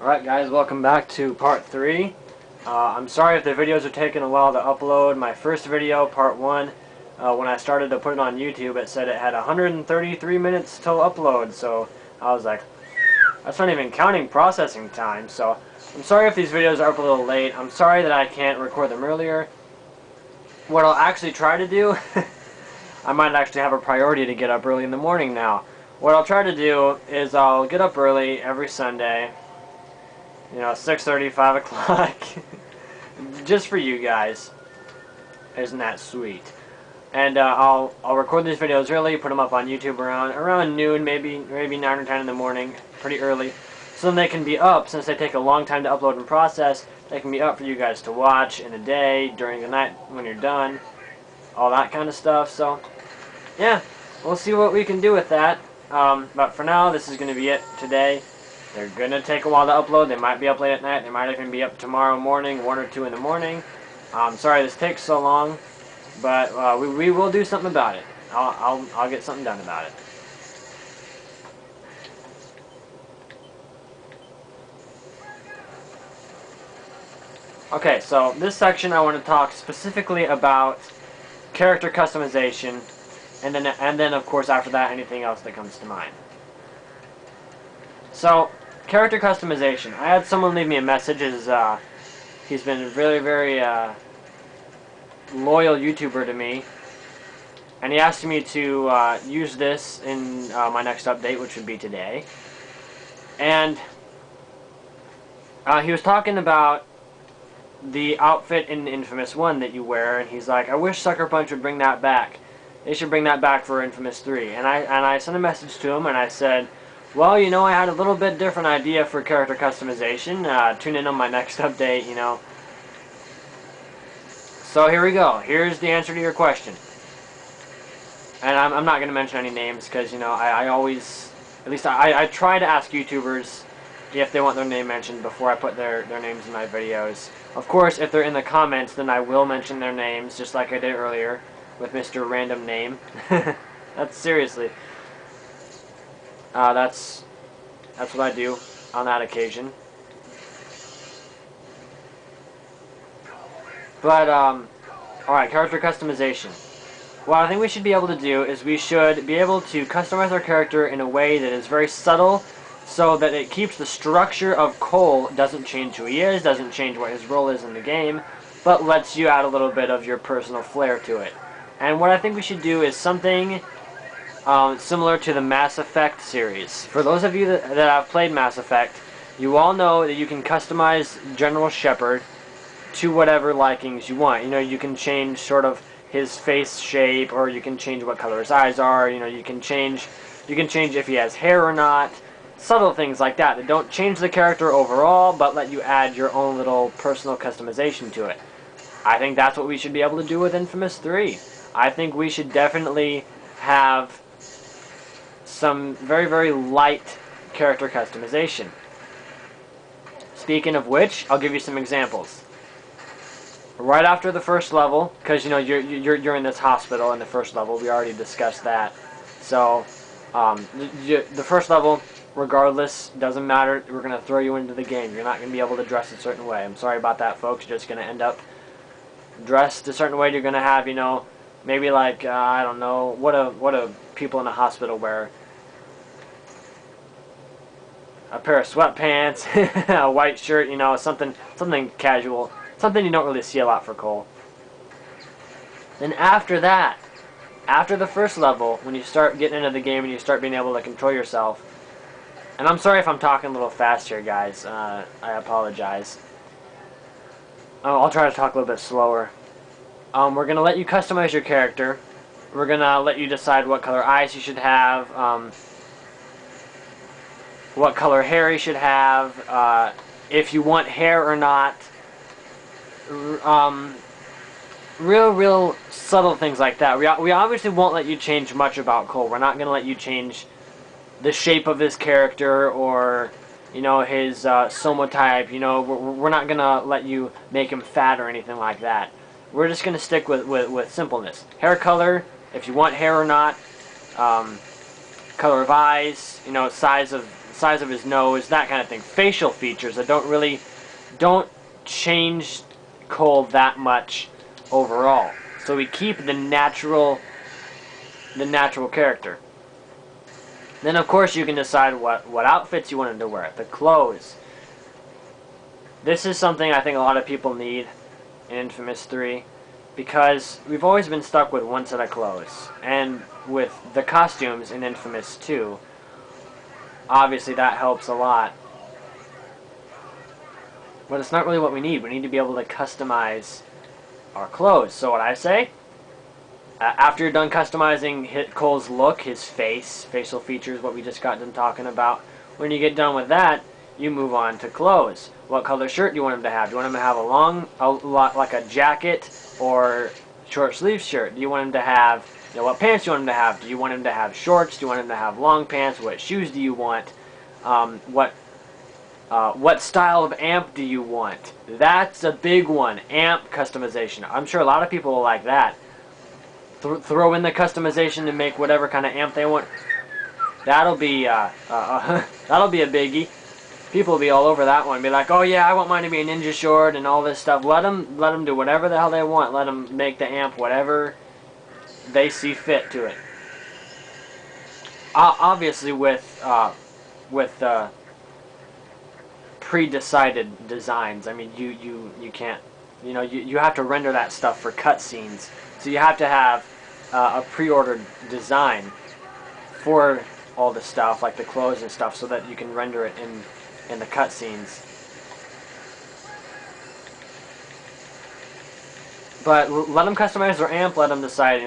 Alright guys, welcome back to part 3. I'm sorry if the videos are taking a while to upload. My first video, part 1, when I started to put it on YouTube, it said it had 133 minutes till upload, so I was like, that's not even counting processing time, so I'm sorry if these videos are up a little late. I'm sorry that I can't record them earlier. What I'll actually try to do, I might actually have a priority to get up early in the morning now. What I'll try to do is I'll get up early every Sunday, 6:30, 5 o'clock, just for you guys. Isn't that sweet? And I'll record these videos early, put them up on YouTube around noon, maybe 9 or 10 in the morning, pretty early, so then they can be up. Since they take a long time to upload and process, they can be up for you guys to watch in the day, during the night when you're done, all that kind of stuff. So yeah, we'll see what we can do with that. But for now, this is going to be it today. They're going to take a while to upload. They might be up late at night. They might even be up tomorrow morning, 1 or 2 in the morning. Sorry this takes so long, but we will do something about it. I'll get something done about it. Okay, so this section I want to talk specifically about character customization, and then of course after that anything else that comes to mind. So, character customization. I had someone leave me a message. He's been a very loyal YouTuber to me, and he asked me to use this in my next update, which would be today. And he was talking about the outfit in Infamous 1 that you wear, and he's like, I wish Sucker Punch would bring that back. They should bring that back for Infamous 3. And I sent a message to him, and I said, well, I had a little bit different idea for character customization. Tune in on my next update, So here we go. Here's the answer to your question. And I'm not going to mention any names because, I always, at least I try to ask YouTubers if they want their name mentioned before I put their names in my videos. Of course, if they're in the comments, then I will mention their names, just like I did earlier with Mr. Random Name. That's seriously. That's what I do on that occasion. But, alright, character customization. What I think we should be able to do is we should be able to customize our character in a way that is very subtle, so that it keeps the structure of Cole, doesn't change who he is, doesn't change what his role is in the game, but lets you add a little bit of your personal flair to it. And what I think we should do is something similar to the Mass Effect series. For those of you that have played Mass Effect, you all know that you can customize General Shepard to whatever likings you want. You can change sort of his face shape, or you can change what color his eyes are. You can change if he has hair or not. Subtle things like that don't change the character overall, but let you add your own little personal customization to it. I think that's what we should be able to do with Infamous 3. I think we should definitely have some very light character customization. Speaking of which, I'll give you some examples. Right after the first level, because you're in this hospital in the first level, we already discussed that. So the first level, regardless, doesn't matter. We're going to throw you into the game. You're not going to be able to dress a certain way. I'm sorry about that, folks. You're just going to end up dressed a certain way. You're going to have, maybe like, I don't know, what do people in a hospital wear? A pair of sweatpants, a white shirt, something casual, something you don't really see a lot for Cole. Then after that, after the first level, when you start getting into the game and you start being able to control yourself, and I'm sorry if I'm talking a little fast here, guys, I apologize. I'll try to talk a little bit slower. We're going to let you customize your character. We're going to let you decide what color eyes you should have, what color hair he should have, if you want hair or not. Real subtle things like that. We obviously won't let you change much about Cole. We're not going to let you change the shape of his character or, his soma type. We're not going to let you make him fat or anything like that. We're just going to stick with simpleness. Hair color, if you want hair or not. Color of eyes, size of size of his nose, that kind of thing. Facial features that don't change Cole that much overall. So we keep the natural character. Then of course you can decide what outfits you want him to wear. The clothes. This is something I think a lot of people need in Infamous 3, because we've always been stuck with one set of clothes. And with the costumes in Infamous 2, obviously that helps a lot. But it's not really what we need. We need to be able to customize our clothes. So what I say, after you're done customizing Cole's look, his facial features, what we just got done talking about, when you get done with that, you move on to clothes. What color shirt do you want him to have? Do you want him to have like a jacket or short sleeve shirt? Do you want him to have, what pants do you want him to have? Do you want him to have shorts? Do you want him to have long pants? What shoes do you want? What style of amp do you want? That's a big one. Amp customization. I'm sure a lot of people will like that. Throw in the customization to make whatever kind of amp they want. That'll be that'll be a biggie. People will be all over that one. Be like, oh yeah, I want mine to be a ninja short and all this stuff. Let them do whatever the hell they want. Let them make the amp whatever they see fit to it. Obviously with pre-decided designs. I mean, you can't, you have to render that stuff for cutscenes. So you have to have a pre-ordered design for all the stuff, like the clothes and stuff, so that you can render it in the cutscenes. But let them customize their amp. Let them decide,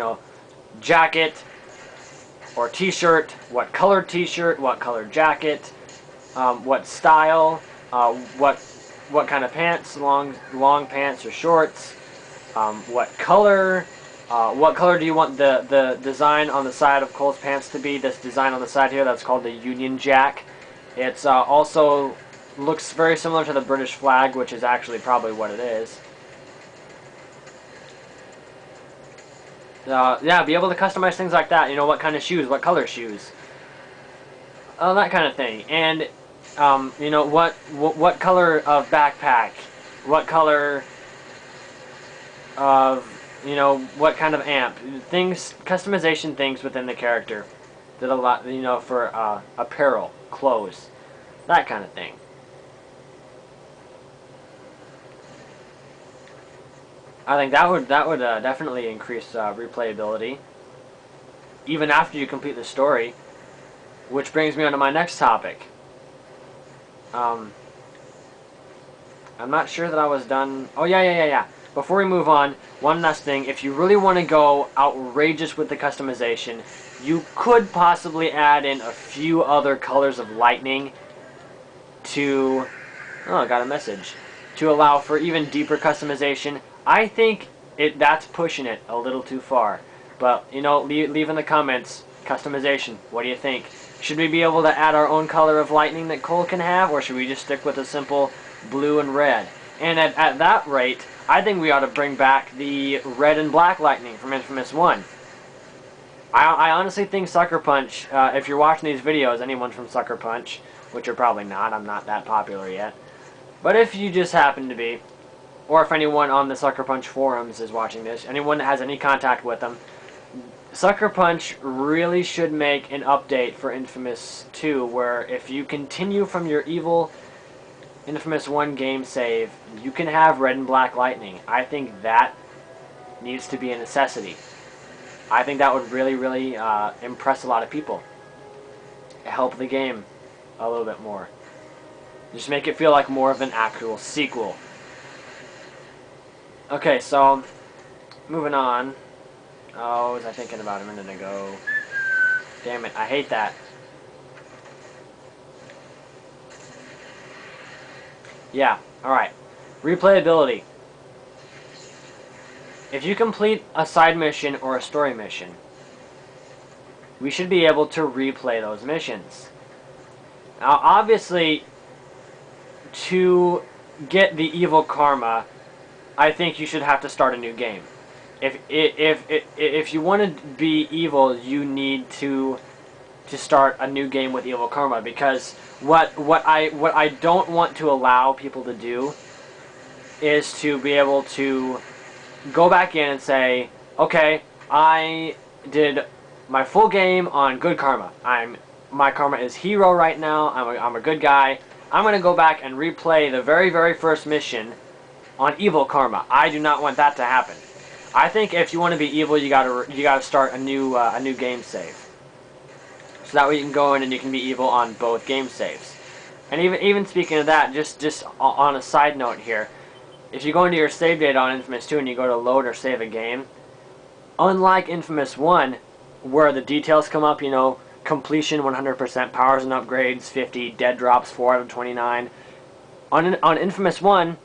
jacket or t-shirt, what color t-shirt, what color jacket, what style, what kind of pants, long pants or shorts, what color do you want the design on the side of Cole's pants to be? This design on the side here, that's called the Union Jack. It's also looks very similar to the British flag, which is actually probably what it is. Yeah, be able to customize things like that. What kind of shoes, what color shoes, that kind of thing. And what color of backpack, what color of what kind of amp, things, customization things within the character that a lot, for apparel, clothes, that kind of thing. I think that would definitely increase replayability even after you complete the story, which brings me on to my next topic. I'm not sure that I was done. Oh yeah. Before we move on, one last thing. If you really want to go outrageous with the customization, you could possibly add in a few other colors of lightning to... Oh, I got a message. To allow for even deeper customization. I think that's pushing it a little too far. But, leave in the comments, customization, what do you think? Should we be able to add our own color of lightning that Cole can have, or should we just stick with a simple blue and red? And at that rate, I think we ought to bring back the red and black lightning from Infamous 1. I honestly think Sucker Punch, if you're watching these videos, anyone from Sucker Punch, which you're probably not, I'm not that popular yet, but if you just happen to be, or if anyone on the Sucker Punch forums is watching this, anyone that has any contact with them, Sucker Punch really should make an update for Infamous 2 where if you continue from your evil Infamous 1 game save, you can have red and black lightning. I think that needs to be a necessity. I think that would really, really impress a lot of people. Help the game a little bit more. Just make it feel like more of an actual sequel. Okay, so moving on. Oh, what was I thinking about a minute ago? Damn it, I hate that. Yeah, alright. Replayability. If you complete a side mission or a story mission, we should be able to replay those missions. Now, obviously, to get the evil karma, I think you should have to start a new game. If you want to be evil, you need to to start a new game with evil karma, because what I don't want to allow people to do is to be able to go back in and say, okay, I did my full game on good karma. My karma is hero right now. I'm a good guy. I'm gonna go back and replay the very first mission on evil karma. I do not want that to happen. I think if you want to be evil, you gotta start a new game save. So that way you can go in and you can be evil on both game saves. And even speaking of that, just on a side note here, if you go into your save data on Infamous 2 and you go to load or save a game, unlike Infamous 1, where the details come up, you know, completion 100%, powers and upgrades 50, dead drops 4 out of 29. On Infamous 1,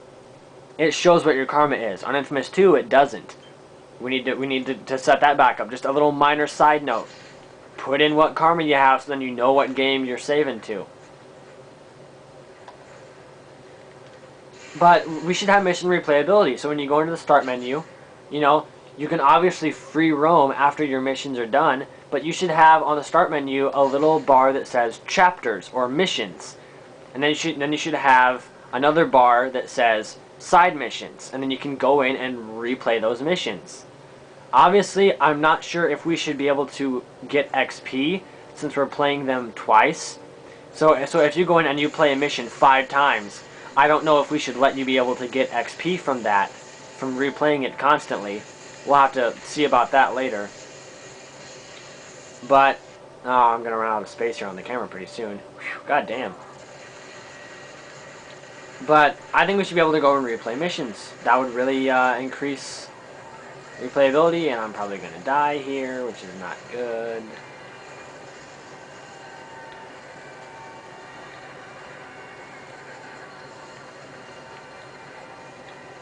it shows what your karma is. On Infamous 2, it doesn't. We need to set that back up. Just a little minor side note. Put in what karma you have so then you know what game you're saving to. But we should have mission replayability. So when you go into the start menu, you know, you can obviously free roam after your missions are done, but you should have on the start menu a little bar that says chapters or missions. And then you should have another bar that says side missions, and then you can go in and replay those missions. Obviously, I'm not sure if we should be able to get XP since we're playing them twice. So if you go in and you play a mission 5 times, I don't know if we should let you be able to get XP from that, from replaying it constantly. We'll have to see about that later. But, oh, I'm going to run out of space here on the camera pretty soon. Whew, God damn. But I think we should be able to go and replay missions. That would really increase replayability, and I'm probably going to die here, which is not good.